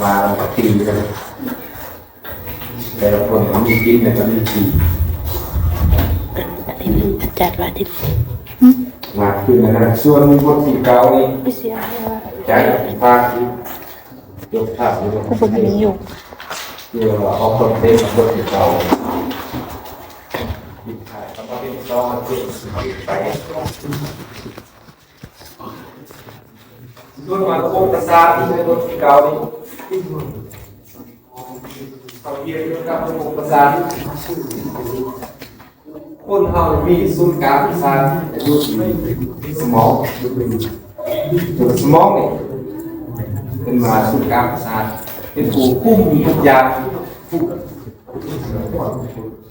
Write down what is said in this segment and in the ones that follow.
มาตีกันแต่ละคนก็มีกินแต่ก็มีตีอันนี้มันจัดว่าที่มาขึ้นนะส่วนพวกที่เก่านี่ ไม่เสียว่า ใจภาคที่ยกภาพยก คนนี้อยู่ เดี๋ยวเอาคนเต็มพวกที่เก่าหยิบถ่ายแล้วก็เป็นซองมาติดไปส่วนมาโคตรศาสตร์ที่เป็นพวกที่เก่านี่เขาเรียกว่าโคตรศาสตร์คนเรามีศูนย์กลางประสาทอยู่ที่สมองตัวสมองนี่เป็นมาศูนย์กลางประสาทเป็นผู้คุมทุกอย่าง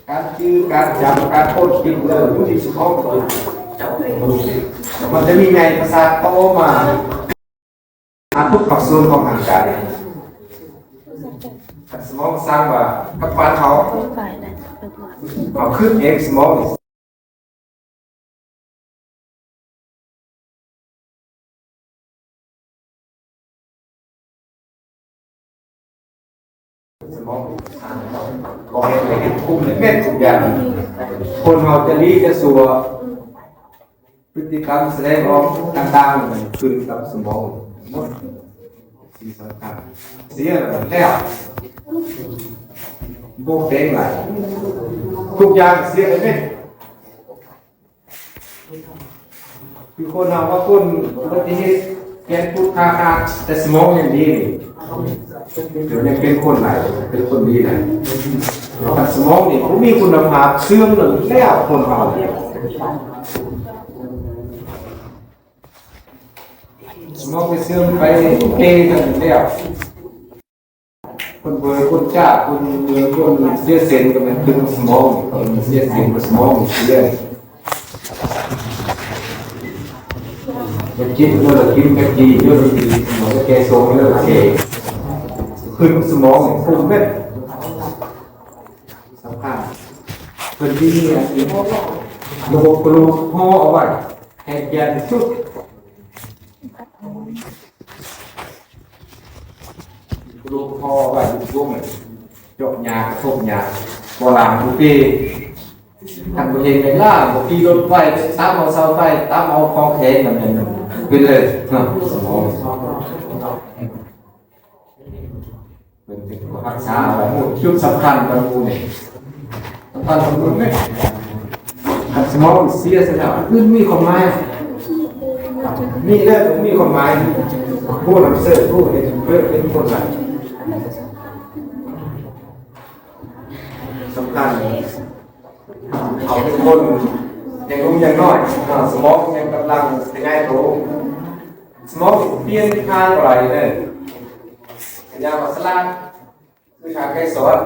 การชื่อการจำการพูดกินเลยอยู่ที่สมองมันจะมีไงประสาทโตมาทุกส่วนของร่างกายสมองสร้างว่ากับบ้านเขาฝ่ายนั้นเอาขึ้นเองสมองสมองก็เห็นเห็นคุมในเม็ดทุกอย่างคนเราจะรีจะสัวพฤติกรรมแสดงออกต่างๆขึ้นกับสมองหมดสิ่งสำคัญเสียแล้วโบกเด้งไหลทุกอย่างเสียไปเม็ดคือคนเราว่าคนปฏิเหตุแกนพูดคาแต่สมองยังดีเดี๋ยวยังเป็นคนไหนเป็นคนดีไหนแต่สมองนี่เขามีคุณภาพเสื่อมหนึ่งแล้วคนเราสมองไปเสื่อมไปเกย์กันแล้วคนเบอร์คนจ้าคนเบอร์คนเสียเซนก็เป็นตึงสมองคนเสียเซนกับสมองเสียกินเมื่อกินกะทิเยอะดีสมองแกโซ่เยอะเกย์ขึ้นสมองฟุ้งเม็ดสำคัญเป็นที่นี่ระบบกระดูกห่อเอาไว้ให้แกนสุดกระดูกห่อไว้พวกมันจบยากระทบยาโบราณทุกปีทำตัวเองในล่าบางทีรถไฟตามเอาเสาไฟตามเอาคลองแขนแบบนั้นเป็นเลยสมองเป็นรักษาอะไรหมดชุดสำคัญบางคนสำคัญบางคนไหมสมองเสียสแล้วขึ้นมีความหมายมีเรื่องมีความหมายผู้นำเสนอผู้เห็นเพื่อเป็นคนไหนสำคัญเขาเป็นคนยังรู้ยังน้อยสมองยังกำลังเป็นไงโตสมองเปลี่ยนทางอะไรเนี่ยยาวัสลาคือทางใครสอน